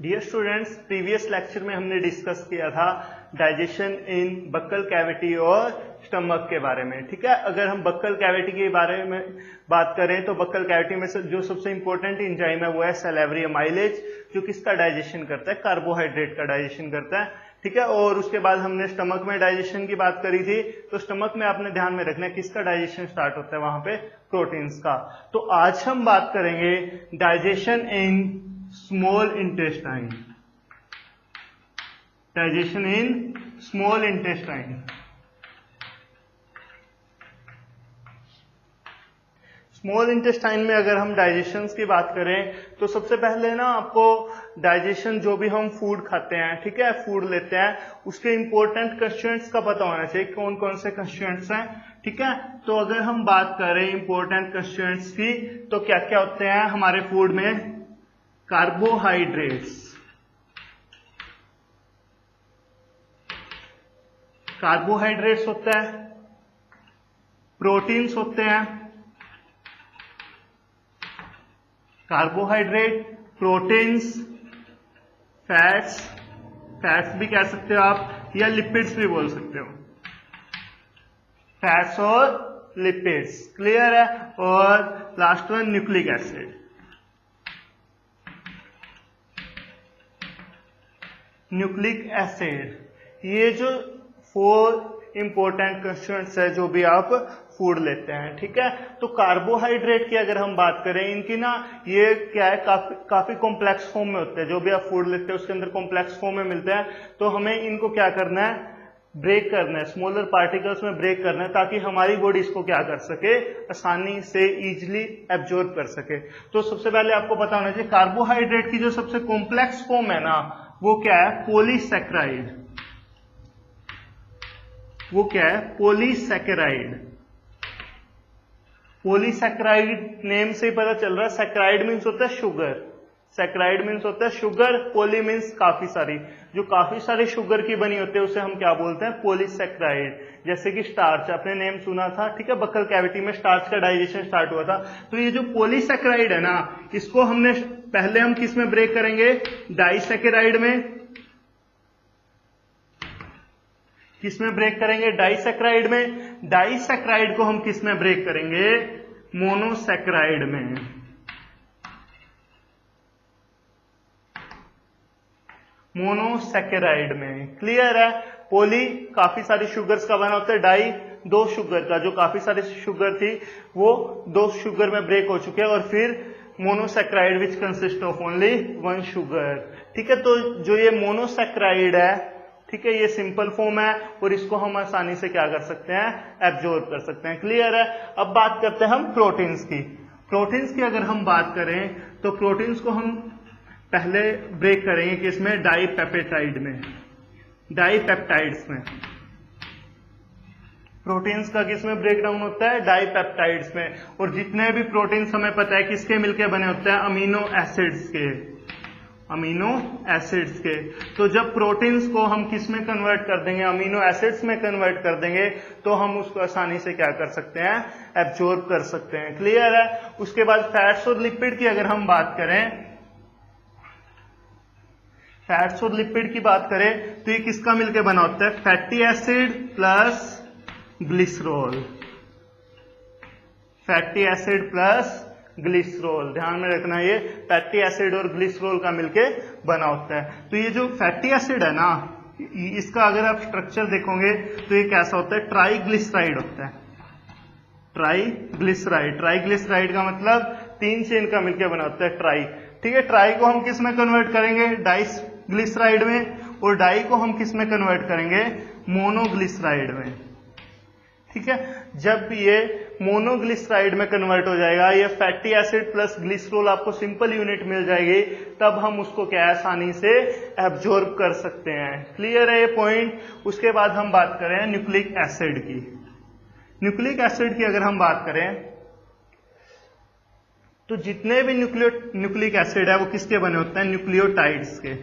Dear students, previous lecture में हमने discuss किया था डाइजेशन इन बक्कल कैविटी और स्टमक के बारे में। ठीक है, अगर हम बक्कल कैविटी के बारे में बात करें तो बक्कल कैविटी में से जो सबसे इंपॉर्टेंट एंजाइम है वो है सैलिवरी अमाइलेज, जो किसका डाइजेशन करता है, कार्बोहाइड्रेट का डाइजेशन करता है। ठीक है, और उसके बाद हमने स्टमक में डाइजेशन की बात करी थी, तो स्टमक में आपने ध्यान में रखना है किसका डाइजेशन स्टार्ट होता है, वहां पे प्रोटीन्स का। तो आज हम बात करेंगे digestion in small intestine, digestion in small intestine. Small intestine में अगर हम डाइजेशन की बात करें तो सबसे पहले ना आपको डाइजेशन, जो भी हम फूड खाते हैं, ठीक है, फूड लेते हैं, उसके इंपॉर्टेंट कंस्टिट्यूएंट्स का पता होना चाहिए, कौन कौन से कंस्टिट्यूएंट्स हैं। ठीक है, तो अगर हम बात करें इंपॉर्टेंट कंस्टिट्यूएंट्स की तो क्या क्या होते हैं हमारे फूड में? कार्बोहाइड्रेट्स, कार्बोहाइड्रेट्स होता है, प्रोटीन्स होते हैं, कार्बोहाइड्रेट, प्रोटीन्स, फैट्स, फैट्स भी कह सकते हो आप या लिपिड्स भी बोल सकते हो, फैट्स और लिपिड्स, क्लियर है। और last one nucleic acid. Nucleic acid, ये जो 4 इंपॉर्टेंट कंस्टिट्यूएंट्स है जो भी आप फूड लेते हैं। ठीक है, तो कार्बोहाइड्रेट की अगर हम बात करें, इनकी ना ये क्या है, काफी कॉम्प्लेक्स फॉर्म में होते हैं। जो भी आप फूड लेते हैं उसके अंदर कॉम्प्लेक्स फॉर्म में मिलते हैं, तो हमें इनको क्या करना है, ब्रेक करना है, स्मॉलर पार्टिकल्स में ब्रेक करना है, ताकि हमारी बॉडी इसको क्या कर सके, आसानी से इजिली एब्जॉर्ब कर सके। तो सबसे पहले आपको पता होना चाहिए कार्बोहाइड्रेट की जो सबसे कॉम्प्लेक्स फॉर्म है ना, वो क्या है, पॉलीसैकेराइड। वो क्या है, पॉलीसैकेराइड। पॉलीसैकेराइड नेम से ही पता चल रहा है, सैकेराइड मीन्स होता है शुगर, सैकेराइड मीन्स होता है शुगर, पॉली मीन्स काफी सारी, जो काफी सारी शुगर की बनी होती है उसे हम क्या बोलते हैं, पॉलीसैकेराइड। जैसे कि स्टार्च, आपने नेम सुना था, ठीक है, बक्कल कैविटी में स्टार्च का डाइजेशन स्टार्ट हुआ था। तो ये जो पॉलीसैकेराइड है ना, इसको हमने पहले हम किस में ब्रेक करेंगे, डाइसैकेराइड में। किस में ब्रेक करेंगे, डाइसैकेराइड में। डाइसैकेराइड को हम किस में ब्रेक करेंगे, मोनोसैकेराइड में। मोनोसैकेराइड में, क्लियर है। पोली काफी सारी शुगर्स का बना होता है, डाई 2 शुगर का, जो काफी सारी शुगर थी वो 2 शुगर में ब्रेक हो चुके हैं, और फिर monosaccharide which consist of only 1 sugar. ठीक है, तो जो ये मोनोसैकेराइड है, ठीक है, ये सिंपल फॉर्म है और इसको हम आसानी से क्या कर सकते हैं, एब्जॉर्ब कर सकते हैं, क्लियर है। अब बात करते हैं हम प्रोटीन्स की। प्रोटीन्स की अगर हम बात करें तो प्रोटीन्स को हम पहले ब्रेक करेंगे किसमें, डाइपेप्टाइड में, डाइपेप्टाइड्स में। प्रोटीन्स का किसमें ब्रेकडाउन होता है, डाइपेप्टाइड्स में। और जितने भी प्रोटीन्स हमें पता है किसके मिलके बने होते हैं, अमीनो एसिड्स के, अमीनो एसिड्स के। तो जब प्रोटीन्स को हम किस में कन्वर्ट कर देंगे, अमीनो एसिड्स में कन्वर्ट कर देंगे, तो हम उसको आसानी से क्या कर सकते हैं, एब्जॉर्ब कर सकते हैं, क्लियर है। उसके बाद फैट्स और लिपिड की अगर हम बात करें, फैट्स और लिपिड की बात करें तो ये किसका मिलकर बना होता है, fatty acid plus glycerol, fatty acid plus glycerol. ध्यान में रखना, ये फैटी एसिड और ग्लिसरॉल का मिलके बना होता है। तो ये जो फैटी एसिड है ना, इसका अगर आप स्ट्रक्चर देखोगे तो ये कैसा होता है, ट्राइग्लिसराइड होता है, ट्राइग्लिसराइड। ट्राइग्लिसराइड का मतलब 3 चेन का मिलकर बना होता है, ट्राई। ठीक है, ट्राई को हम किस में कन्वर्ट करेंगे, डाइग्लिसराइड में, और डाई को हम किस में कन्वर्ट करेंगे, मोनोग्लिसराइड में। ठीक है, जब ये मोनोग्लिसराइड में कन्वर्ट हो जाएगा, ये फैटी एसिड प्लस ग्लिसरॉल आपको सिंपल यूनिट मिल जाएगी, तब हम उसको क्या आसानी से एब्जॉर्ब कर सकते हैं, क्लियर है ये पॉइंट। उसके बाद हम बात करें न्यूक्लिक एसिड की। न्यूक्लिक एसिड की अगर हम बात करें तो जितने भी न्यूक्लिक एसिड है वो किसके बने होते हैं, न्यूक्लियोटाइड्स के।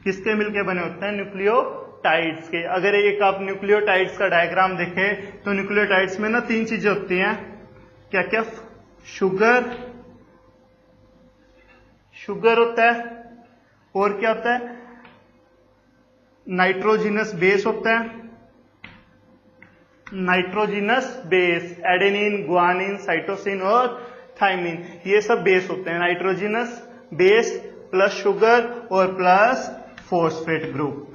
किसके मिलके बने होते हैं, न्यूक्लियोटाइड्स के। अगर एक आप न्यूक्लियोटाइड्स का डायग्राम देखें तो न्यूक्लियोटाइड्स में ना 3 चीजें होती हैं, क्या क्या, शुगर, शुगर होता है, और क्या होता है, नाइट्रोजिनस बेस होता है, nitrogenous base, adenine, guanine, cytosine और थाइमिन, ये सब बेस होते हैं। नाइट्रोजिनस बेस प्लस शुगर और plus phosphate group,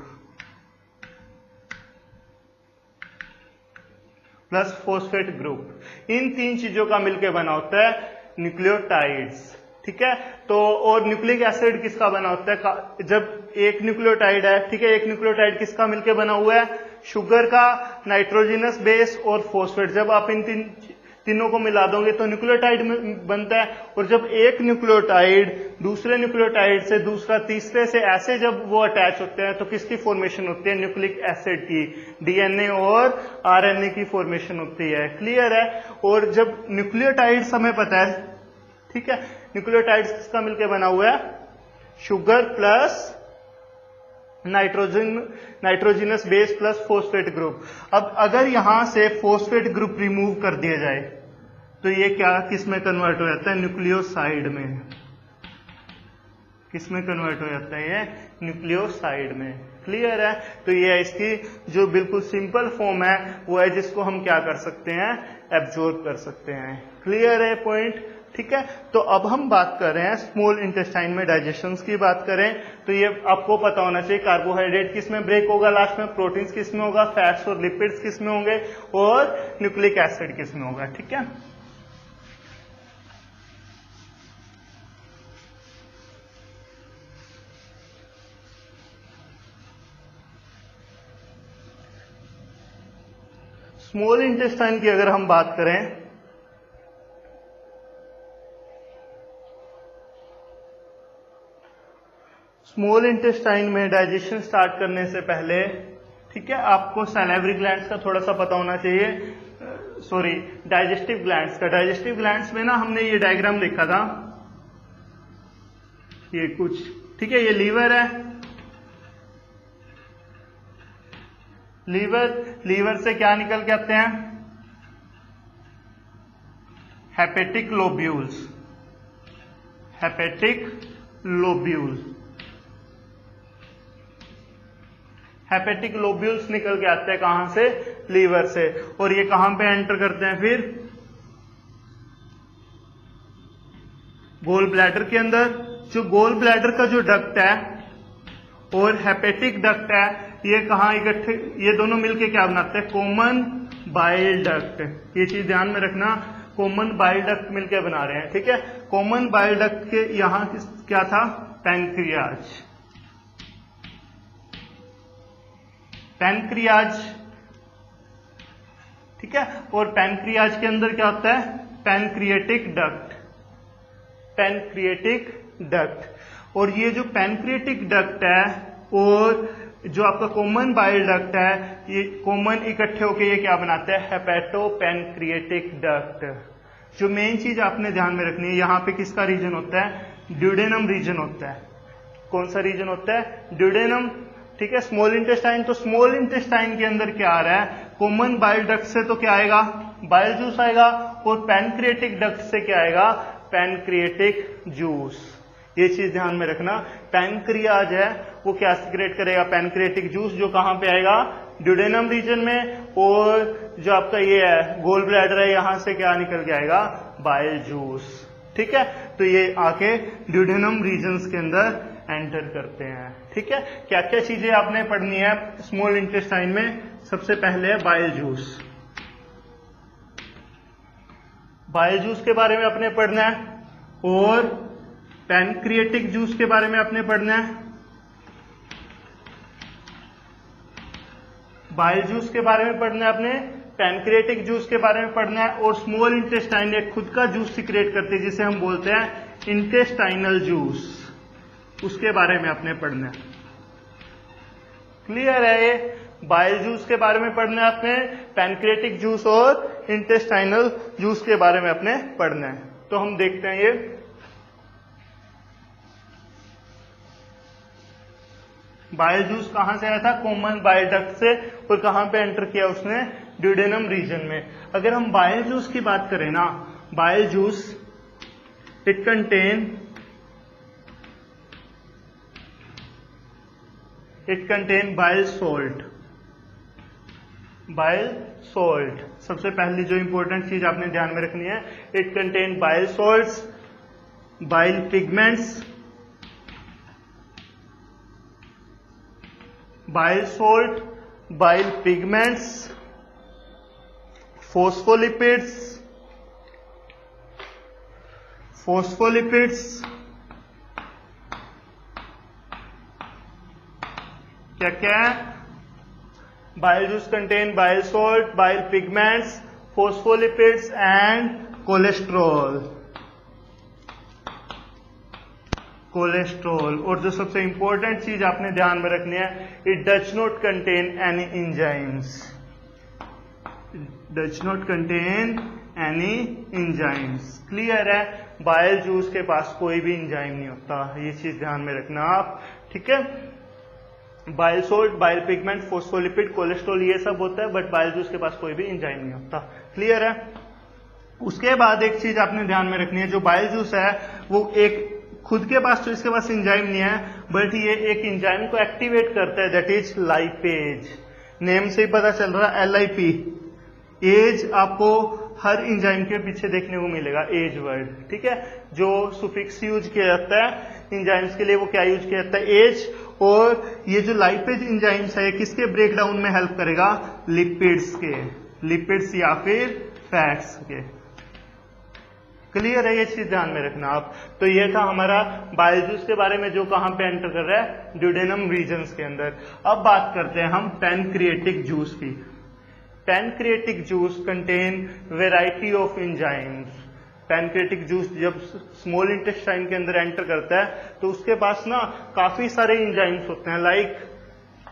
plus phosphate group, इन तीन चीजों का मिलकर बना होता है न्यूक्लियोटाइड्स। ठीक है, तो और न्यूक्लिक एसिड किसका बना होता है, जब एक न्यूक्लियोटाइड है, ठीक है, एक न्यूक्लियोटाइड किसका मिलकर बना हुआ है, शुगर का, नाइट्रोजिनस बेस और फॉस्फेट। जब आप इन तीनों को मिला दोगे तो न्यूक्लियोटाइड बनता है। और जब एक न्यूक्लियोटाइड दूसरे न्यूक्लियोटाइड से, दूसरा तीसरे से, ऐसे जब वो अटैच होते हैं तो किसकी फॉर्मेशन होती है, न्यूक्लिक एसिड की, डीएनए और आरएनए की फॉर्मेशन होती है। क्लियर है। और जब न्यूक्लियोटाइड्स हमें पता है, ठीक है, न्यूक्लियोटाइड्स किसका मिलकर बना हुआ है, sugar plus nitrogenous base plus phosphate group. अब अगर यहां से फॉस्फेट ग्रुप रिमूव कर दिया जाए तो ये क्या किस में कन्वर्ट हो जाता है, न्यूक्लियोसाइड में। किस में कन्वर्ट हो जाता है, ये न्यूक्लियोसाइड में। क्लियर है। तो ये इसकी जो बिल्कुल सिंपल फॉर्म है वो है जिसको हम क्या कर सकते हैं, एब्जॉर्ब कर सकते हैं। क्लियर है पॉइंट। ठीक है, तो अब हम बात कर रहे हैं स्मॉल इंटेस्टाइन में डाइजेशन की बात करें तो ये आपको पता होना चाहिए, कार्बोहाइड्रेट किस में ब्रेक होगा लास्ट में, प्रोटीन्स किस में होगा, फैट्स और लिपिड्स किस में होंगे, और न्यूक्लिक एसिड किस में होगा। ठीक है, स्मॉल इंटेस्टाइन की अगर हम बात करें स्मॉल इंटेस्टाइन में डाइजेशन स्टार्ट करने से पहले, ठीक है, आपको सैलिवरी ग्लैंड्स का थोड़ा सा पता होना चाहिए, सॉरी डाइजेस्टिव ग्लैंड्स का। डाइजेस्टिव ग्लैंड्स में ना हमने ये डायग्राम देखा था, ये कुछ, ठीक है, ये लीवर है, लीवर से क्या निकल के आते हैं, hepatic lobules, hepatic lobule, hepatic lobules निकल के आते हैं कहां से, लीवर से। और ये कहां पे एंटर करते हैं फिर, गोल ब्लैडर के अंदर। जो गोल ब्लैडर का जो डक्ट है और हेपेटिक डक्ट है, ये कहां इकट्ठे, ये दोनों मिलके क्या बनाते हैं, कॉमन बाइल डक्ट। ये चीज ध्यान में रखना, कॉमन बाइल डक्ट मिलके बना रहे हैं। ठीक है, कॉमन बाइल डक्ट के यहां क्या था, पैनक्रियाज, पैनक्रियाज। ठीक है, और पैनक्रियाज के अंदर क्या होता है, पैनक्रिएटिक डक्ट, पैनक्रिएटिक डक्ट। और ये जो पैनक्रिएटिक डक्ट है और जो आपका कॉमन बाइल डक्ट है, ये कॉमन इकट्ठे होकर ये क्या बनाते हैं, हेपेटोपैनक्रिएटिक डक्ट। जो मेन चीज आपने ध्यान में रखनी है, यहां पे किसका रीजन होता है, ड्यूडेनम रीजन होता है। कौन सा रीजन होता है, ड्यूडेनम। ठीक है, स्मॉल इंटेस्टाइन, तो स्मॉल इंटेस्टाइन के अंदर क्या आ रहा है, कॉमन बाइल डक्ट से तो क्या आएगा, बाइल जूस आएगा, और पैनक्रिएटिक डक्ट से क्या आएगा, पैनक्रिएटिक जूस। ये चीज ध्यान में रखना, पैनक्रियाज है वो क्या सीक्रेट करेगा, पैनक्रिएटिक जूस, जो कहां पे आएगा, ड्यूडेनम रीजन में। और जो आपका ये है गोल ब्लैडर है, यहां से क्या निकल के आएगा, बाइल जूस। ठीक है, तो ये आके ड्यूडेनम रीजन्स के अंदर एंटर करते हैं। ठीक है, क्या क्या चीजें आपने पढ़नी है स्मॉल इंटेस्टाइन में, सबसे पहले है बाइल जूस। बाइल जूस के बारे में आपने पढ़ना है, और पैनक्रिएटिक जूस के बारे में आपने पढ़ना है, बाइल जूस के बारे में पढ़ना है आपने, पैनक्रिएटिक जूस के बारे में पढ़ना है, और स्मॉल इंटेस्टाइन एक खुद का जूस सीक्रेट करती है जिसे हम बोलते हैं इंटेस्टाइनल जूस, उसके बारे में आपने पढ़ना है। क्लियर है, ये बाइल जूस के बारे में पढ़ना है आपने, पैनक्रिएटिक जूस और इंटेस्टाइनल जूस के बारे में आपने पढ़ना है। तो हम देखते हैं ये बाइल जूस कहां से आया था, कॉमन बाइल डक्ट से, और कहां पे एंटर किया उसने, ड्यूडेनम रीजन में। अगर हम बाइल जूस की बात करें ना, bile juice it contain it contain bile salt. Bile salt सबसे पहली जो इंपॉर्टेंट चीज आपने ध्यान में रखनी है, it contain bile salts, bile pigments, bile salt, bile pigments, phospholipids, क्या क्या है? Bile juice contain bile salt, bile pigments, phospholipids and cholesterol. और जो सबसे इंपॉर्टेंट चीज आपने ध्यान में रखनी है, it does not contain any enzymes. Does not contain any enzymes. Clear है? बाइल जूस के पास कोई भी एंजाइम नहीं होता, ये चीज ध्यान में रखना आप, ठीक है? Bile salt, bile pigment, phospholipid, cholesterol ये सब होता है, बट बाइल जूस के पास कोई भी एंजाइम नहीं होता। क्लियर है? उसके बाद एक चीज आपने ध्यान में रखनी है, जो बाइल जूस है वो एक खुद के पास तो इसके पास एंजाइम नहीं है, बट ये एक एंजाइम को एक्टिवेट करता है, दैट इज लाइपेज। नेम से ही पता चल रहा है, LIP। एज आपको हर एंजाइम के पीछे देखने को मिलेगा, एज वर्ड, ठीक है? जो सुफिक्स यूज किया जाता है एंजाइम्स के लिए, वो क्या यूज किया जाता है? एज। और ये जो लाइपेज एंजाइम्स है, किसके ब्रेकडाउन में हेल्प करेगा? लिपिड्स के, लिपिड्स या फिर फैट्स के। क्लियर है? ये चीज ध्यान में रखना आप। तो ये था हमारा बाइल जूस के बारे में, जो कहां पे एंटर कर रहा है? ड्यूडेनम रीजन्स के अंदर। अब बात करते हैं हम पैनक्रिएटिक जूस की। Pancreatic juice contain variety of enzymes. Pancreatic juice जब स्मॉल इंटेस्टाइन के अंदर एंटर करता है तो उसके पास ना काफी सारे एंजाइम्स होते हैं, लाइक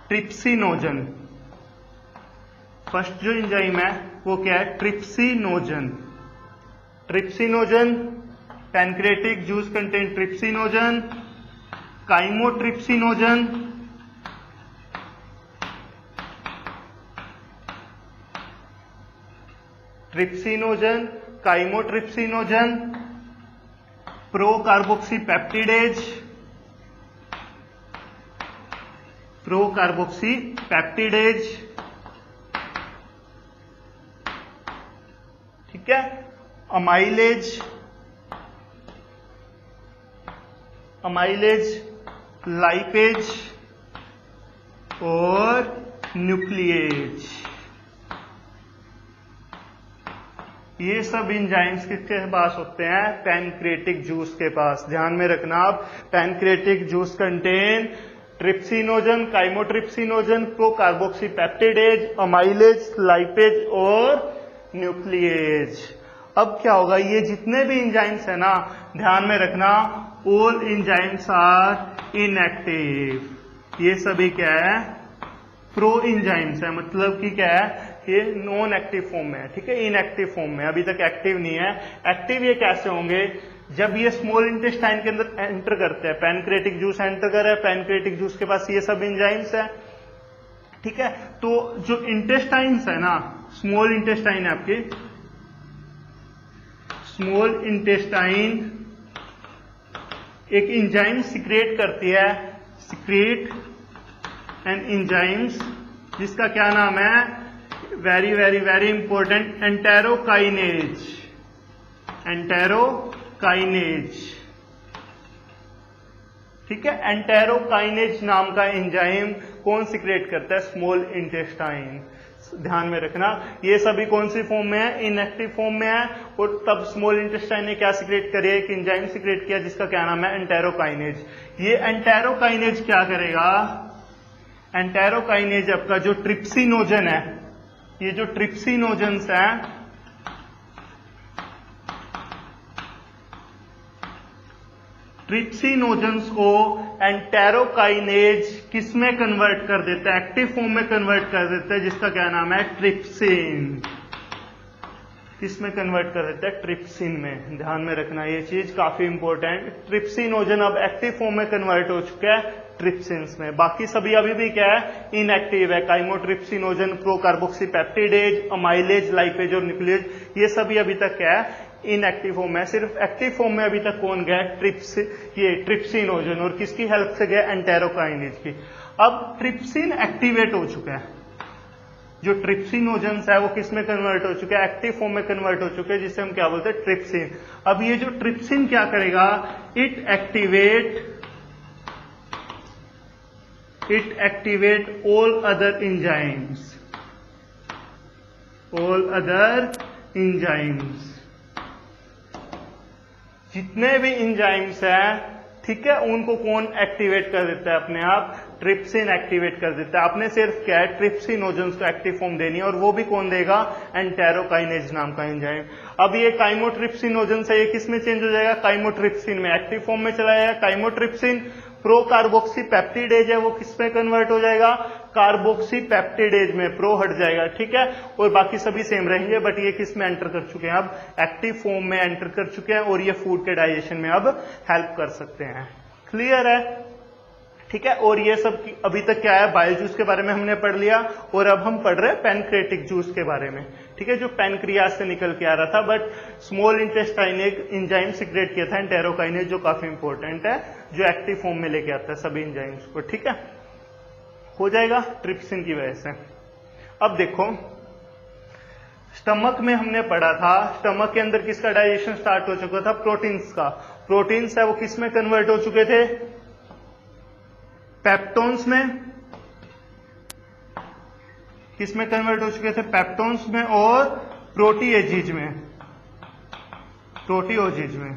ट्रिप्सिनोजन। फर्स्ट जो एंजाइम है वो क्या है? Trypsinogen. Trypsinogen, pancreatic juice contain trypsinogen, chymotrypsinogen, trypsinogen, chymotrypsinogen, procarboxypeptidase, ठीक है? अमाइलेज, लाइपेज और न्यूक्लिएज। ये सब एंजाइम्स किसके पास होते हैं? पैनक्रिएटिक जूस के पास। ध्यान में रखना आप, pancreatic juice contain trypsinogen, chymotrypsinogen, procarboxypeptidase, amylase, lipase और न्यूक्लिएज। अब क्या होगा? ये जितने भी एंजाइम्स है ना, ध्यान में रखना, ऑल एंजाइम्स आर इनएक्टिव। ये सभी क्या है? प्रो एंजाइम्स है, मतलब कि क्या है? ये नॉन एक्टिव फॉर्म में है, ठीक है? इनएक्टिव फॉर्म में, अभी तक एक्टिव नहीं है। एक्टिव ये कैसे होंगे? जब ये स्मॉल इंटेस्टाइन के अंदर एंटर करते हैं, पैनक्रिएटिक जूस एंटर कर रहा है, पैनक्रिएटिक जूस के पास ये सब एंजाइम्स है, ठीक है? तो जो इंटेस्टाइन्स है ना, स्मॉल इंटेस्टाइन है आपकी, स्मॉल इंटेस्टाइन एक एंजाइम सिक्रेट करती है, सिक्रेट एंड एंजाइम्स, जिसका क्या नाम है? Very very very important, enterokinase. ठीक है? एंटेरोकाइनेज नाम का एंजाइम कौन सिक्रेट करता है? Small intestine. ध्यान में रखना, ये सभी कौन सी फॉर्म में है? इनएक्टिव फॉर्म में है। और तब स्मॉल इंटेस्टाइन ने क्या सिक्रेट करिए? एक एंजाइम सिक्रेट किया जिसका क्या नाम है? एंटेरोकाइनेज। ये एंटेरोकाइनेज क्या करेगा? एंटेरोकाइनेज आपका जो ट्रिप्सिनोजन है, ये जो ट्रिप्सिनोजन्स हैं, ट्रिप्सिनोजन्स को एंटेरोकाइनेज किस में कन्वर्ट कर देता है? एक्टिव फॉर्म में कन्वर्ट कर देता है, जिसका क्या नाम है? ट्रिप्सिन। किस में कन्वर्ट कर देता है? ट्रिप्सिन में। ध्यान में रखना, ये चीज काफी इंपॉर्टेंट। ट्रिप्सिनोजन अब एक्टिव फॉर्म में कन्वर्ट हो चुका है ट्रिप्सिन्स में। बाकी सभी अभी भी क्या है? इनएक्टिव है। काइमोट्रिप्सिनोजन, प्रोकार्बोक्सीपेप्टिडेज, अमाइलेज, लाइपेज और न्यूक्लिएज, ये सभी अभी तक क्या है? इनएक्टिव फॉर्म है। सिर्फ एक्टिव फॉर्म में अभी तक कौन गया? ट्रिप्सिनोजन। और किसकी हेल्प से गया? एंटेरोकाइनेज की। अब ट्रिप्सिन एक्टिवेट हो चुका है, जो ट्रिप्सिनोजेंस है वो किस में कन्वर्ट हो चुके हैं, एक्टिव फॉर्म में कन्वर्ट हो चुके हैं, जिसे हम क्या बोलते हैं, ट्रिप्सिन। अब ये जो ट्रिप्सिन क्या करेगा, it activate all other enzymes, जितने भी इंजाइम्स हैं, ठीक है, उनको कौन एक्टिवेट कर देता है, अपने आप ट्रिप्सिन एक्टिवेट कर देता है। आपने सिर्फ क्या है, ट्रिप्सिनोजेंस को एक्टिव फॉर्म देनी है, और वो भी कौन देगा, एंटेरोकाइनेज नाम का एंजाइम। अब ये काइमोट्रिप्सिनोजेंस है, ये किस में चेंज हो जाएगा, काइमोट्रिप्सिन में, एक्टिव फॉर्म में चला जाएगा। काइमोट्रिप्सिन प्रो कार्बोक्सी पेप्टिडेज है, वो किस में कन्वर्ट हो जाएगा, कार्बोक्सी पेप्टिडेज में, प्रो हट जाएगा, ठीक है, और बाकी सभी सेम रहेंगे, बट ये किस में एंटर कर चुके हैं, अब एक्टिव फॉर्म में एंटर कर चुके हैं, और ये फूड के डाइजेशन में अब हेल्प कर सकते हैं। क्लियर है, ठीक है। और ये सब अभी तक क्या है, बाइल जूस के बारे में हमने पढ़ लिया, और अब हम पढ़ रहे हैं पैनक्रेटिक जूस के बारे में, ठीक है, जो पैनक्रियास से निकल के आ रहा था, बट स्मॉल इंटेस्टाइन एक एंजाइम सीक्रेट किया था, एंटेरोकाइनेज, जो काफी इंपॉर्टेंट है, जो एक्टिव फॉर्म में लेके आता है सभी एंजाइम्स को, ठीक है, हो जाएगा ट्रिप्सिन की वजह से। अब देखो, स्टमक में हमने पढ़ा था, स्टमक के अंदर किसका डाइजेशन स्टार्ट हो चुका था, प्रोटीन्स का। प्रोटीन्स है वो किस में कन्वर्ट हो चुके थे, पेप्टोन्स में। किस में कन्वर्ट हो चुके थे, पेप्टोन्स में और प्रोटीएजिज में, प्रोटीओजिज में,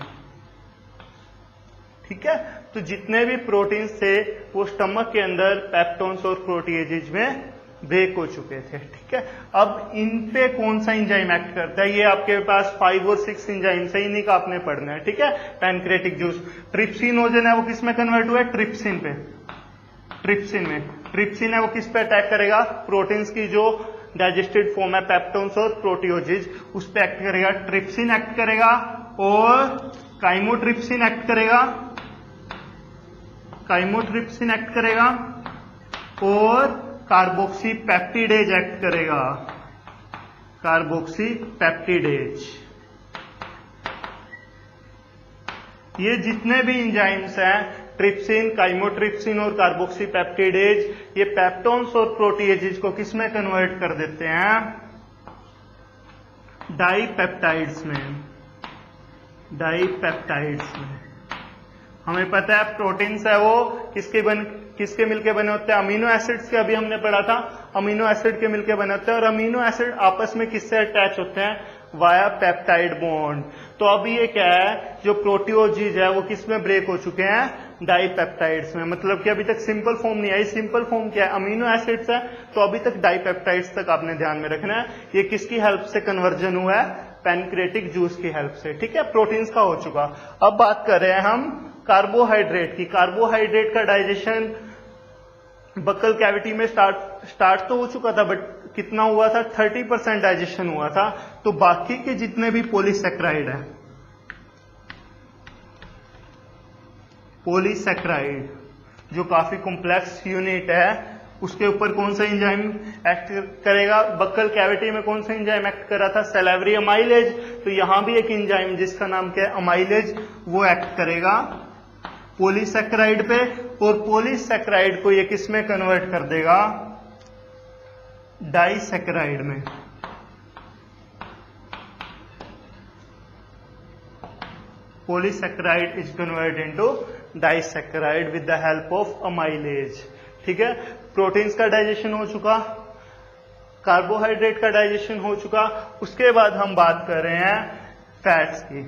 ठीक है। तो जितने भी प्रोटीन्स थे वो स्टमक के अंदर पेप्टोन्स और प्रोटीएजिज में ब्रेक हो चुके थे, ठीक है। अब इन पे कौन सा एंजाइम एक्ट करता है, ये आपके पास 5 और 6 एंजाइम्स है, इन्हीं का आपने पढ़ना है, ठीक है। पैनक्रेटिक जूस, ट्रिप्सिनोजन है वो किस में कन्वर्ट हुआ है, ट्रिप्सिन पे, ट्रिप्सिन में। ट्रिप्सिन है वो किस पे अटैक करेगा, प्रोटीन्स की जो डाइजेस्टेड फॉर्म है, पेप्टोन्स और प्रोटीओजिज, उस पे एक्ट करेगा। ट्रिप्सिन एक्ट करेगा और काइमोट्रिप्सिन एक्ट करेगा, काइमोट्रिप्सिन एक्ट करेगा और कार्बोक्सी पेप्टिडेज एक्ट करेगा, कार्बोक्सी पेप्टिडेज। ये जितने भी एंजाइम्स हैं, ट्रिप्सिन, काइमोट्रिप्सिन और कार्बोक्सी पेप्टिडेज, ये पेप्टोन्स और प्रोटीएजिज को किस में कन्वर्ट कर देते हैं, डाइपेप्टाइड्स में, डाइपेप्टाइड्स में। हमें पता है प्रोटीन्स है वो किसके मिलके बने होते हैं, अमीनो एसिड्स के, अभी हमने पढ़ा था, अमीनो एसिड के मिलके बने होते हैं, और अमीनो एसिड आपस में किससे अटैच होते हैं, वाया पेप्टाइड बॉन्ड। तो अब ये क्या है, जो प्रोटीओजिज है वो किस में ब्रेक हो चुके हैं, डाइपेप्टाइड्स में। मतलब कि अभी तक सिंपल फॉर्म नहीं आई, सिंपल फॉर्म क्या है, अमीनो एसिड्स है, तो अभी तक डाइपेप्टाइड्स तक आपने ध्यान में रखना है। ये किसकी हेल्प से कन्वर्जन हुआ है, पैनक्रेटिक जूस की हेल्प से, ठीक है, प्रोटीन्स का हो चुका। अब बात कर रहे हैं हम कार्बोहाइड्रेट की। कार्बोहाइड्रेट का डाइजेशन बक्कल कैविटी में स्टार्ट तो हो चुका था, बट कितना हुआ था, 30% डाइजेशन हुआ था। तो बाकी के जितने भी पॉलीसेक्राइड है, पॉलीसेक्राइड जो काफी कॉम्प्लेक्स यूनिट है, उसके ऊपर कौन सा एंजाइम एक्ट करेगा, बक्कल कैविटी में कौन सा एंजाइम एक्ट कर रहा था, सैलिवरी अमाइलेज। तो यहां भी एक एंजाइम जिसका नाम क्या है, अमाइलेज, वो एक्ट करेगा पॉलीसेक्राइड पे, और पॉलीसेक्राइड को ये किस में कन्वर्ट कर देगा, डाइसेक्राइड में। Polysaccharide is converted into disaccharide with the help of amylase, ठीक है। प्रोटीन्स का डाइजेशन हो चुका, कार्बोहाइड्रेट का डाइजेशन हो चुका। उसके बाद हम बात कर रहे हैं फैट्स की।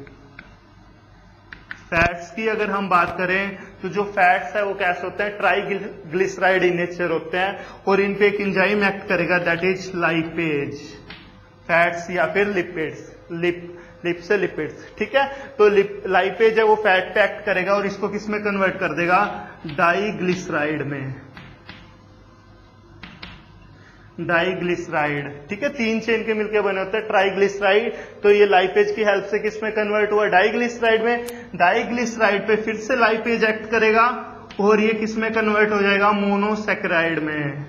फैट्स की अगर हम बात करें तो जो फैट्स है वो कैसे होते हैं, ट्राइग्लिसराइड इन नेचर होते हैं, और इन पे एक एंजाइम एक्ट करेगा, दैट इज लाइपेज। फैट्स या फिर लिपिड्स, लिप से लिपिड्स, ठीक है। तो लाइपेज है वो फैट पे एक्ट करेगा और इसको किस में कन्वर्ट कर देगा, डाइग्लिसराइड में, डाइग्लिसराइड, ठीक है। 3 चेन के मिलके बने होते हैं ट्राइग्लिसराइड। तो ये लाइपेज की हेल्प से किस में कन्वर्ट हुआ, डाइग्लिसराइड में। डाइग्लिसराइड पे फिर से लाइपेज एक्ट करेगा और ये किस में कन्वर्ट हो जाएगा, मोनोसैकेराइड में,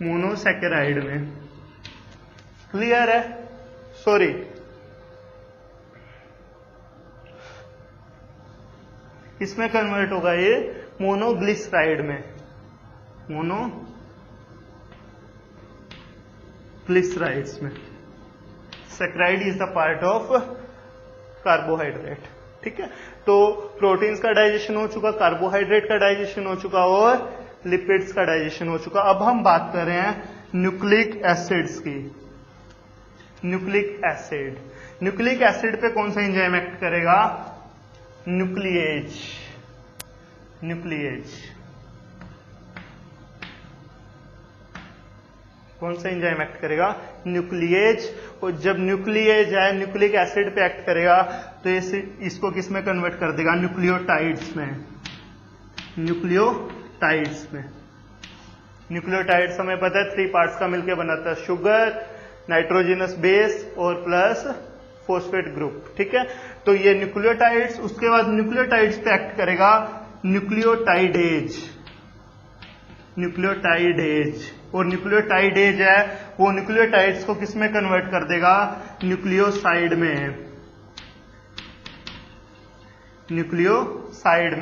मोनोसैकेराइड में। क्लियर है, सॉरी, इसमें कन्वर्ट होगा ये मोनोग्लिसराइड में, मोनोग्लिसराइड्स में। Saccharide is the part of carbohydrate. ठीक है, तो प्रोटीन्स का डाइजेशन हो चुका, कार्बोहाइड्रेट का डाइजेशन हो चुका और लिपिड्स का डाइजेशन हो चुका। अब हम बात कर रहे हैं न्यूक्लिक एसिड्स की। न्यूक्लिक एसिड पे कौन सा एंजाइम एक्ट करेगा? न्यूक्लिएज। कौन सा एंजाइम एक्ट करेगा? न्यूक्लिएज। और जब न्यूक्लिएज है न्यूक्लिक एसिड पे एक्ट करेगा तो इसको किस में कन्वर्ट कर देगा? न्यूक्लियोटाइड्स में। न्यूक्लियोटाइड्स हमें पता है 3 पार्ट्स का मिलकर बनाता है, शुगर, नाइट्रोजनस बेस और प्लस फॉस्फेट ग्रुप। ठीक है, तो ये न्यूक्लियोटाइड्स, उसके बाद न्यूक्लियोटाइड्स पे एक्ट करेगा न्यूक्लियोटाइडेज। और न्यूक्लियोटाइडेज है वो न्यूक्लियोटाइड्स को किस में कन्वर्ट कर देगा? न्यूक्लियोसाइड में। न्यूक्लियोसाइड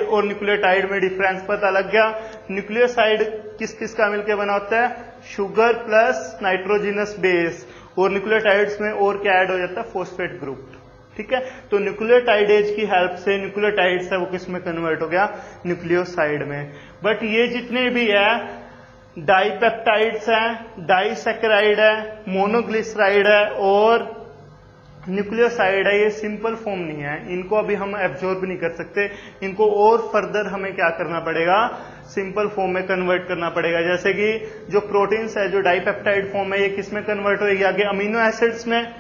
और न्यूक्लियोटाइड में डिफरेंस पता लग गया। न्यूक्लियोसाइड किस का मिलकर बना होता है? Sugar plus nitrogenous base. और न्यूक्लियोटाइड्स में और क्या ऐड हो जाता है? Phosphate group. ठीक है, तो न्यूक्लियोटाइडेज की हेल्प से न्यूक्लियोटाइड्स है वो किस में कन्वर्ट हो गया? न्यूक्लियोसाइड में। बट ये जितने भी है डाइपेप्टाइड्स हैं, डाइसैकेराइड है, मोनोग्लिसराइड है और न्यूक्लियोसाइड है, ये सिंपल फॉर्म नहीं है, इनको अभी हम एब्जॉर्ब नहीं कर सकते। इनको और फर्दर हमें क्या करना पड़ेगा? सिंपल फॉर्म में कन्वर्ट करना पड़ेगा। जैसे कि जो प्रोटीन्स है जो डाइपेप्टाइड फॉर्म है ये किस में कन्वर्ट होगी? आगे अमीनो एसिड्स में।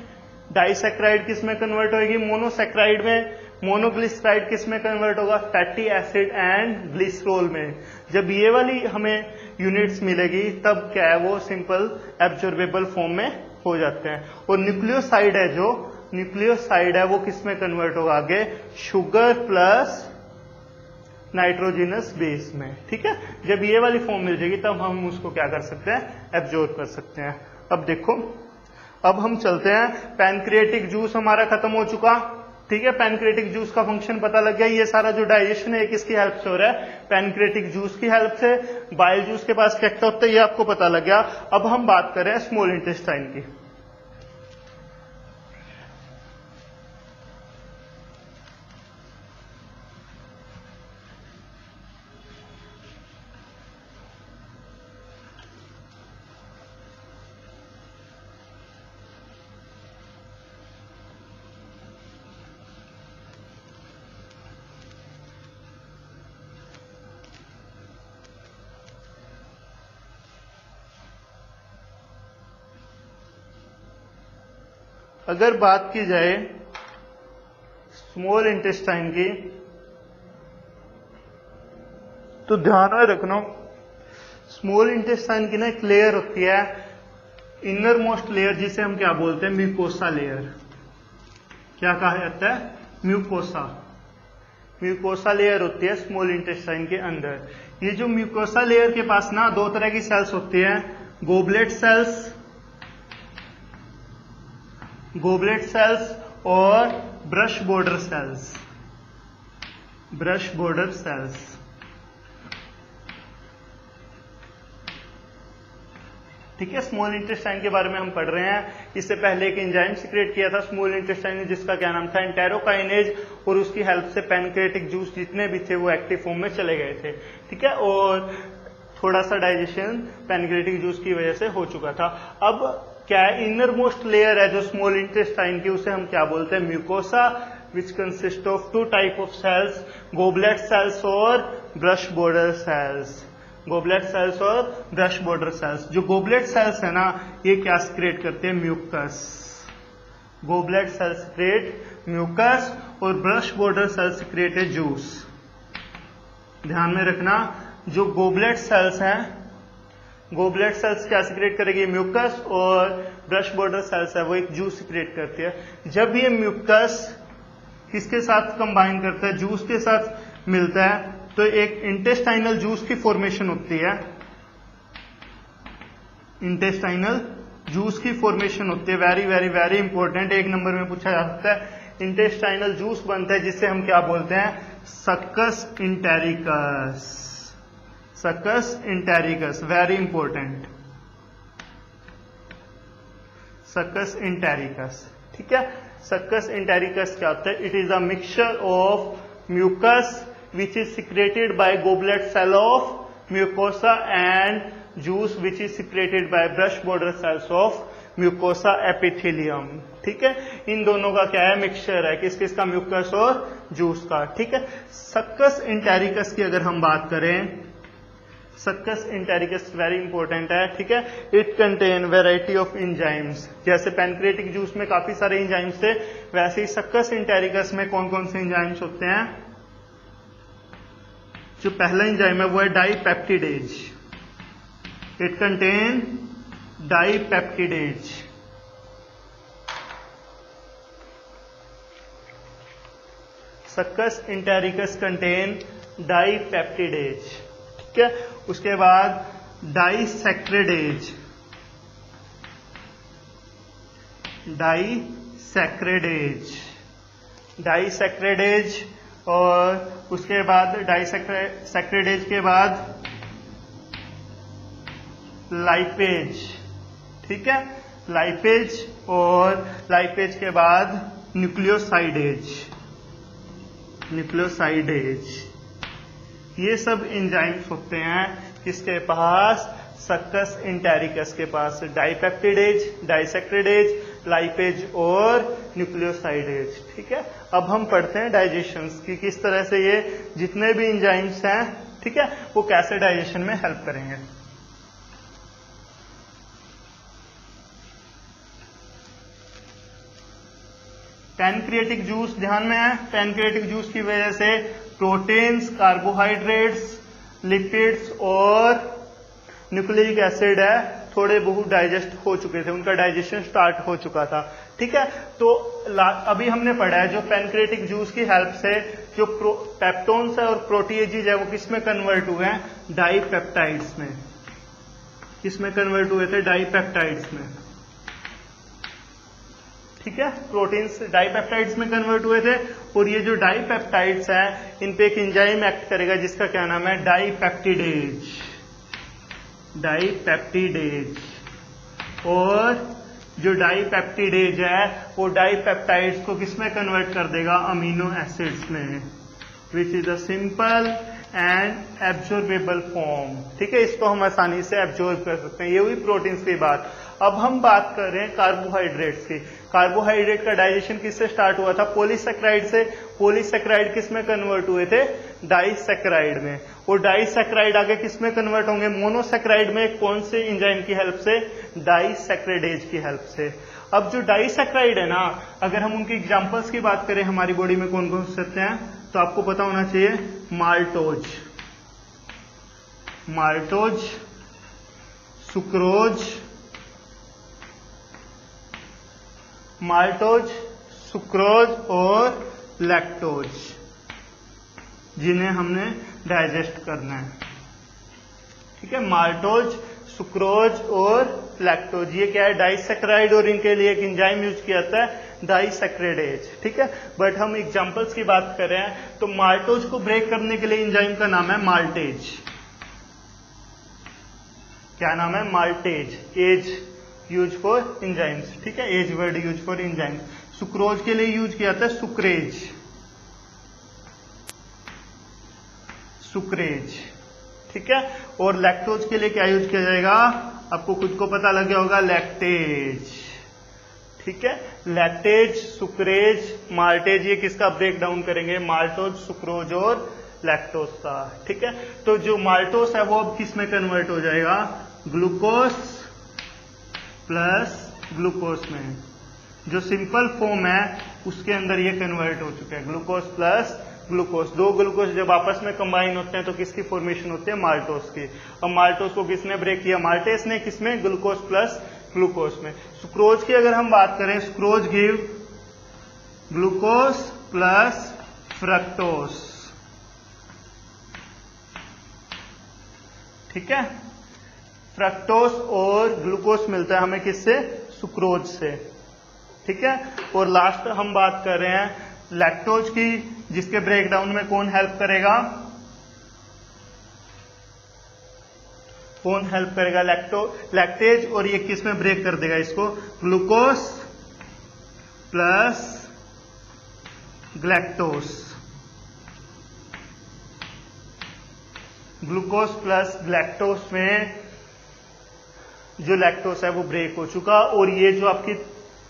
डाइसैकेराइड किस में कन्वर्ट होगी? मोनोसैकेराइड में। मोनोग्लिसराइड किस में कन्वर्ट होगा? फैटी एसिड एंड ग्लिसरॉल में। जब ये वाली हमें यूनिट्स मिलेगी तब क्या है वो सिंपल एब्जॉर्बेबल फॉर्म में हो जाते हैं। और न्यूक्लियोसाइड है वो किस में कन्वर्ट होगा? आगे शुगर प्लस नाइट्रोजनस बेस में। ठीक है, जब ये वाली फॉर्म मिल जाएगी तब हम उसको क्या कर सकते हैं? एब्जॉर्ब कर सकते हैं। अब देखो, अब हम चलते हैं, पैनक्रिएटिक जूस हमारा खत्म हो चुका। ठीक है, पैनक्रिएटिक जूस का फंक्शन पता लग गया। ये सारा जो डाइजेशन है किसकी हेल्प से हो रहा है? पैनक्रिएटिक जूस की हेल्प से। बाइल जूस के पास क्या होता है ये आपको पता लग गया। अब हम बात करें स्मॉल इंटेस्टाइन की। अगर बात की जाए स्मॉल इंटेस्टाइन की तो ध्यान में रखना, स्मॉल इंटेस्टाइन की ना एक लेयर होती है, इनर मोस्ट लेयर, जिसे हम क्या बोलते हैं? Mucosa layer. क्या कहा जाता है? म्यूकोसा लेयर होती है स्मॉल इंटेस्टाइन के अंदर। ये जो म्यूकोसा लेयर के पास ना 2 तरह की सेल्स होती है, गोबलेट सेल्स और ब्रश बॉर्डर सेल्स। ठीक है, स्मॉल इंटेस्टाइन के बारे में हम पढ़ रहे हैं। इससे पहले एक एंजाइम सीक्रेट किया था स्मॉल इंटेस्टाइन ने जिसका क्या नाम था? एंटेरोकाइनेज। और उसकी हेल्प से पैनक्रिएटिक जूस जितने भी थे वो एक्टिव फॉर्म में चले गए थे। ठीक है, और थोड़ा सा डाइजेशन पैनक्रिएटिक जूस की वजह से हो चुका था। अब क्या है? इनर मोस्ट लेयर है जो स्मॉल इंटेस्टाइन की, उसे हम क्या बोलते हैं? Mucosa, which consist of 2 type of cells, goblet cells और ब्रश बॉर्डर सेल्स। जो गोबलेट सेल्स है ना ये क्या सीक्रेट करते हैं? Mucus. Goblet cells secrete mucus और ब्रश बॉर्डर सेल्स सीक्रेट है जूस। ध्यान में रखना, जो गोबलेट सेल्स हैं, गोबलेट सेल्स क्या सीक्रेट करेगी? म्यूकस। और ब्रश बॉर्डर सेल्स है वो एक जूस सीक्रेट करती है। जब ये म्यूकस किसके साथ कंबाइन करता है? जूस के साथ मिलता है तो एक इंटेस्टाइनल जूस की फॉर्मेशन होती है। इंटेस्टाइनल जूस की फॉर्मेशन होती है। Very very very important, 1 number में पूछा जा सकता है। इंटेस्टाइनल जूस बनता है जिससे हम क्या बोलते हैं? Succus entericus, succus entericus, very important, succus entericus. ठीक है, सक्कस इंटेरिकस क्या होता है? It is a mixture of mucus which is secreted by goblet cell of mucosa and juice which is secreted by brush border cells of mucosa epithelium. ठीक है, इन दोनों का क्या है? मिक्सचर है, किस किस का? म्यूकस और जूस का। ठीक है, सक्कस इंटेरिकस की अगर हम बात करें, सक्कस इंटेरिकस वेरी इंपॉर्टेंट है। ठीक है, it contain variety of enzymes, जैसे पैनक्रियाटिक जूस में काफी सारे एंजाइम्स थे, वैसे ही सक्कस इंटेरिकस में कौन कौन से एंजाइम्स होते हैं? जो पहला एंजाइम है वो है dipeptidase, it contain dipeptidase. Succus entericus contain dipeptidase. ठीक है, उसके बाद डाइसैक्रिडेज, डाइसैक्रिडेज, डाइसैक्रिडेज, और उसके बाद डाइसैक्रिडेज के बाद लाइपेज। ठीक है, लाइपेज, और लाइपेज के बाद न्यूक्लियोसाइडेज, न्यूक्लियोसाइडेज। ये सब एंजाइम्स होते हैं किसके पास? सक्कस इंटेरिकस के पास, डाइपेप्टिडेज, डाइसैक्रिडेज, लाइपेज और न्यूक्लियोसाइडेज। ठीक है, अब हम पढ़ते हैं डाइजेशंस की, किस तरह से ये जितने भी एंजाइम्स हैं, ठीक है, वो कैसे डाइजेशन में हेल्प करेंगे। पैनक्रियाटिक जूस ध्यान में है, पैनक्रियाटिक जूस की वजह से प्रोटीन्स, कार्बोहाइड्रेट्स, लिपिड्स और न्यूक्लिक एसिड है थोड़े बहुत डाइजेस्ट हो चुके थे, उनका डाइजेशन स्टार्ट हो चुका था। ठीक है, तो अभी हमने पढ़ा है जो पैनक्रियाटिक जूस की हेल्प से जो पेप्टोन्स है और प्रोटीएजेज है वो किस में कन्वर्ट हुए हैं? डाइपेप्टाइड्स में। किस में कन्वर्ट हुए थे? डाइपेप्टाइड्स में। ठीक है, प्रोटीन्स डाइपेप्टाइड्स में कन्वर्ट हुए थे, और ये जो डाइपेप्टाइड्स हैं इन पे एक एंजाइम एक्ट करेगा जिसका क्या नाम है? डाइपेप्टिडेज, डाइपेप्टिडेज। और जो डाइपेप्टिडेज है वो डाइपेप्टाइड्स को किसमें कन्वर्ट कर देगा? अमीनो एसिड्स में, which is a simple and absorbable form. ठीक है, इसको हम आसानी से एब्जॉर्ब कर सकते हैं। ये हुई प्रोटीन्स की बात। अब हम बात कर रहे हैं कार्बोहाइड्रेट्स की। कार्बोहाइड्रेट का डाइजेशन किससे स्टार्ट हुआ था? पॉलीसैकेराइड से। पॉलीसैकेराइड किस में कन्वर्ट हुए थे? डाइसैकेराइड में। और डाइसैकेराइड आगे किस में कन्वर्ट होंगे? मोनोसैकेराइड में। कौन से एंजाइम की हेल्प से? डाइसैकेराइडेज की हेल्प से। अब जो डाइसैकेराइड है ना, अगर हम उनकी एग्जांपल्स की बात करें हमारी बॉडी में कौन कौन से होते हैं, तो आपको पता होना चाहिए maltose, maltose, sucrose, maltose, sucrose और लैक्टोज, जिन्हें हमने डाइजेस्ट करना है। ठीक है, माल्टोज, सुक्रोज और लैक्टोज, ये क्या है? डाइसैकेराइड, और इनके लिए एक एंजाइम यूज किया जाता है डाइसैकेराइडेज। ठीक है, बट हम एग्जांपल्स की बात कर रहे हैं, तो माल्टोज को ब्रेक करने के लिए एंजाइम का नाम है माल्टेज। क्या नाम है? Maltase. Ase use for enzymes. ठीक है, ase word use for enzymes. Sucrose के लिए यूज किया जाता है सुक्रेज, सुक्रेज। ठीक है, और लैक्टोज के लिए क्या यूज किया जाएगा? आपको खुद को पता लग गया होगा, लैक्टेज। ठीक है, लैक्टेज, सुक्रेज, माल्टेज, ये किसका ब्रेक डाउन करेंगे? माल्टोज, सुक्रोज और लैक्टोज का। ठीक है, तो जो माल्टोज है वो अब किस में कन्वर्ट हो जाएगा? ग्लूकोज प्लस ग्लूकोज में। जो सिंपल फॉर्म है उसके अंदर ये कन्वर्ट हो चुके हैं, ग्लूकोज प्लस ग्लूकोज। दो ग्लूकोज जब आपस में कंबाइन होते हैं तो किसकी फॉर्मेशन होती है? माल्टोज की। अब माल्टोज को किसने ब्रेक किया? माल्टेज ने। किसमें? ग्लूकोज प्लस ग्लूकोज में। सुक्रोज की अगर हम बात करें, sucrose give glucose plus fructose. ठीक है, फ्रक्टोज और ग्लूकोज मिलता है हमें किससे? सुक्रोज से। ठीक है, और लास्ट हम बात कर रहे हैं लैक्टोज की, जिसके ब्रेकडाउन में कौन हेल्प करेगा, कौन हेल्प करेगा, लैक्टेज, और ये किस में ब्रेक कर देगा इसको, glucose plus galactose, glucose plus galactose में जो लैक्टोज है वो ब्रेक हो चुका, और ये जो आपकी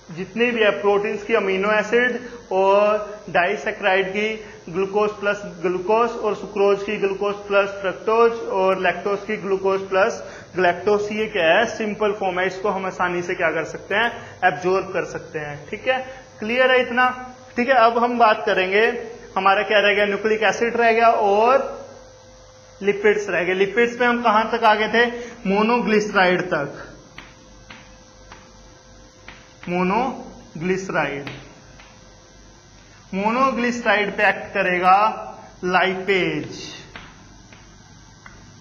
जितने भी है प्रोटीन्स की अमीनो एसिड और डाइसैक्राइड की ग्लूकोज प्लस ग्लूकोज, और सुक्रोज की ग्लूकोज प्लस फ्रक्टोज, और लैक्टोज की ग्लूकोज प्लस ग्लैक्टोज, ये क्या है, सिंपल फॉर्म है, इसको हम आसानी से क्या कर सकते हैं, एब्जॉर्ब कर सकते हैं। ठीक है, क्लियर है इतना। ठीक है, अब हम बात करेंगे, हमारा क्या रह गया, न्यूक्लिक एसिड रह गया और लिपिड्स रह गए। लिपिड्स में हम कहां तक आ गए थे, मोनोग्लिसराइड तक, मोनोग्लिसराइड, मोनोग्लिसराइड पे एक्ट करेगा लाइपेज,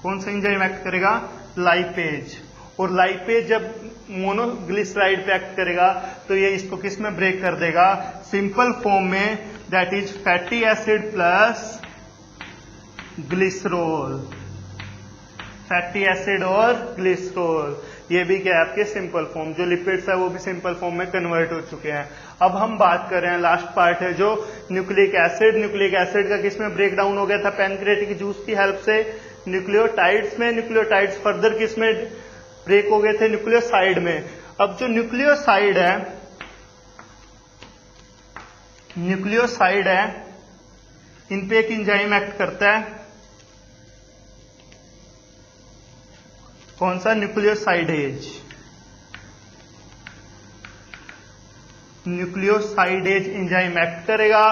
कौन सा एंजाइम एक्ट करेगा, लाइपेज, और लाइपेज जब मोनोग्लिसराइड पे एक्ट करेगा तो ये इसको किस में ब्रेक कर देगा, सिंपल फॉर्म में, that is fatty acid plus glycerol, fatty acid और ग्लिसरॉल, ये भी क्या है आपके सिंपल फॉर्म, जो लिपिड्स है वो भी सिंपल फॉर्म में कन्वर्ट हो चुके हैं। अब हम बात कर रहे हैं, लास्ट पार्ट है जो न्यूक्लिक एसिड। न्यूक्लिक एसिड का किसमें ब्रेक डाउन हो गया था, पैनक्रियाटिक जूस की हेल्प से, न्यूक्लियोटाइड्स में, न्यूक्लियोटाइड्स फर्दर किसमें ब्रेक हो गए थे, न्यूक्लियोसाइड में। अब जो न्यूक्लियोसाइड है, न्यूक्लियोसाइड है, इन पे एक एंजाइम एक्ट करता है, कौन सा, न्यूक्लियोसाइडेज, न्यूक्लियोसाइडेज एंजाइम एक्ट करेगा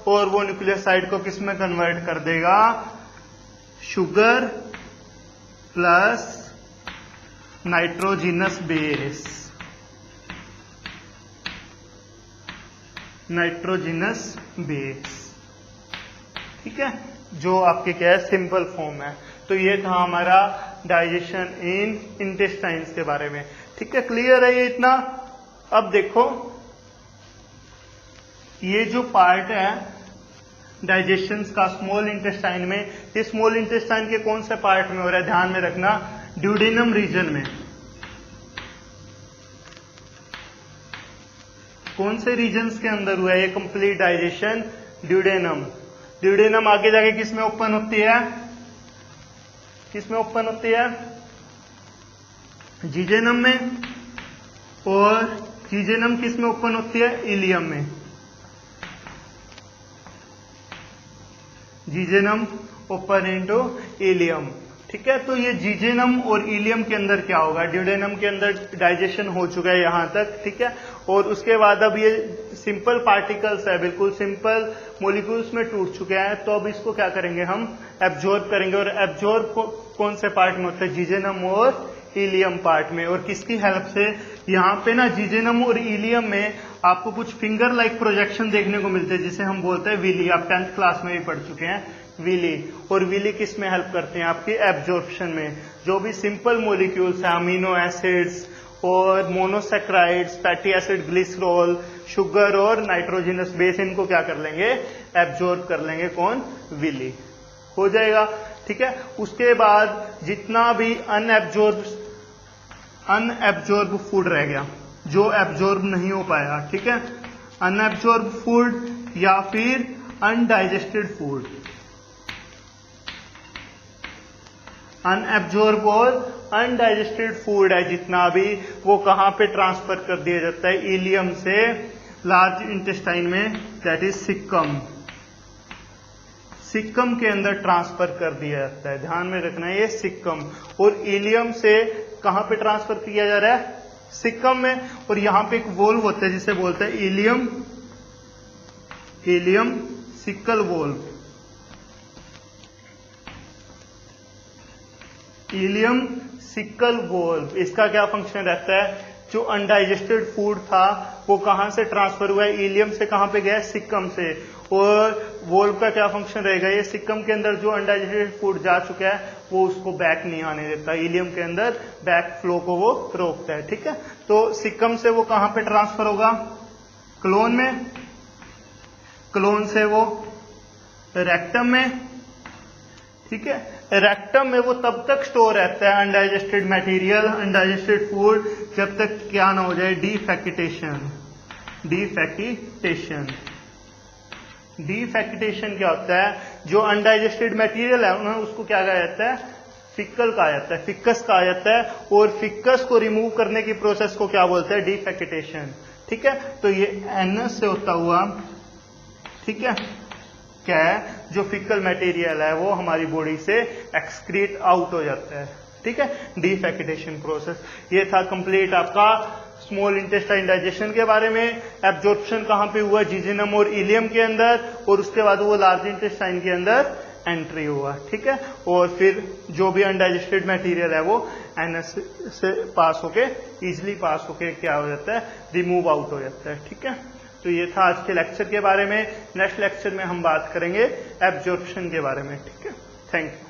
और वो न्यूक्लियोसाइड को किस में कन्वर्ट कर देगा, sugar plus nitrogenous base, nitrogenous base. ठीक है, जो आपके क्या है, सिंपल फॉर्म है। तो ये था हमारा डाइजेशन इन इंटेस्टाइन्स के बारे में। ठीक है, क्लियर है ये इतना। अब देखो, ये जो पार्ट है डाइजेशन का स्मॉल इंटेस्टाइन में, ये स्मॉल इंटेस्टाइन के कौन से पार्ट में हो रहा है, ध्यान में रखना, ड्यूडेनम रीजन में। कौन से रीजन्स के अंदर हुआ है ये कंप्लीट डाइजेशन, ड्यूडेनम। ड्यूडेनम आगे जाके किस में ओपन होती है, किस में ओपन होती है, जीजेनम में, और जीजेनम किस में ओपन होती है, इलियम में, जीजेनम ओपन इनटू इलियम। ठीक है, तो ये जीजेनम और इलियम के अंदर क्या होगा, ड्यूडेनम के अंदर डाइजेशन हो चुका है यहां तक। ठीक है, और उसके बाद अब ये सिंपल पार्टिकल्स है, बिल्कुल सिंपल मॉलिक्यूल्स में टूट चुके हैं, तो अब इसको क्या करेंगे, हम एब्जॉर्ब करेंगे। और एब्जॉर्ब कौन से पार्ट में होता है, जीजेनम और इलियम पार्ट में। और किसकी हेल्प से, यहाँ पे ना जीजेनम और इलियम में आपको कुछ फिंगर लाइक प्रोजेक्शन देखने को मिलते हैं, जिसे हम बोलते हैं विली। आप 10th क्लास में भी पढ़ चुके हैं विली। और विली किस में हेल्प करते हैं, आपकी एब्जॉर्प्शन में। जो भी सिंपल मॉलिक्यूल्स हैं, अमीनो एसिड्स और monosaccharides, fatty acid, glycerol, sugar और नाइट्रोजिनस बेस, इनको क्या कर लेंगे, एब्जॉर्ब कर लेंगे, कौन, विली, हो जाएगा। ठीक है, उसके बाद जितना भी अनएब्जॉर्ब फूड रह गया, जो एब्जॉर्ब नहीं हो पाया, ठीक है, अनएब्जॉर्ब फूड या फिर अनडाइजेस्टेड फूड, अनएब्जॉर्ब और अनडाइजेस्टेड फूड है जितना भी, वो कहां पे ट्रांसफर कर दिया जाता है, इलियम से लार्ज इंटेस्टाइन में, दैट इज सिक्कम, सिक्कम के अंदर ट्रांसफर कर दिया जाता है। ध्यान में रखना है ये सिक्कम, और इलियम से कहां पे ट्रांसफर किया जा रहा है, सिक्कम में। और यहां पे एक वोल्व होता है जिसे बोलते हैं ileum, ileum caecal valve, ileum caecal valve. इसका क्या फंक्शन रहता है, जो अनडाइजेस्टेड फूड था वो कहां से ट्रांसफर हुआ है, इलियम से कहां पे गया, सिक्कम से। और वोल्व का क्या फंक्शन रहेगा, ये सिक्कम के अंदर जो अनडाइजेस्टेड फूड जा चुका है वो उसको बैक नहीं आने देता, इलियम के अंदर बैक फ्लो को वो रोकता है। ठीक है, तो सिक्कम से वो कहां पे ट्रांसफर होगा, क्लोन में, क्लोन्स है वो रेक्टम में, ठीक है। रेक्टम में वो तब तक स्टोर रहता है अनडाइजेस्टेड मटेरियल, अनडाइजेस्टेड फूड, जब तक क्या ना हो जाए डीफेकिटेशन। डीफेकिटेशन क्या होता है, जो अनडाइजेस्टेड मटेरियल है ना उसको क्या कहा जाता है, फिक्कल कहा जाता है, फिक्कस कहा जाता है, और फिक्कस को रिमूव करने की प्रोसेस को क्या बोलते हैं, डीफेकिटेशन, ठीक है। तो ये एनस से होता हुआ, ठीक है, क्या है, जो फिकल मटेरियल है वो हमारी बॉडी से एक्सक्रीट आउट हो जाता है, ठीक है, डीफेकिटेशन प्रोसेस। ये था कंप्लीट आपका स्मॉल इंटेस्टाइन डाइजेशन के बारे में। एब्जॉर्प्शन कहाँ पे हुआ, जिजिनम और इलियम के अंदर, और उसके बाद वो लार्ज इंटेस्टाइन के अंदर एंट्री हुआ, ठीक है। और फिर जो भी अनडाइजेस्टेड मटेरियल है वो एनएस से पास होके, इजिली पास होके क्या हो जाता है, रिमूव आउट हो जाता है, ठीक है। तो ये था आज के लेक्चर के बारे में। नेक्स्ट लेक्चर में हम बात करेंगे एब्जॉर्प्शन के बारे में, ठीक है। Thank you.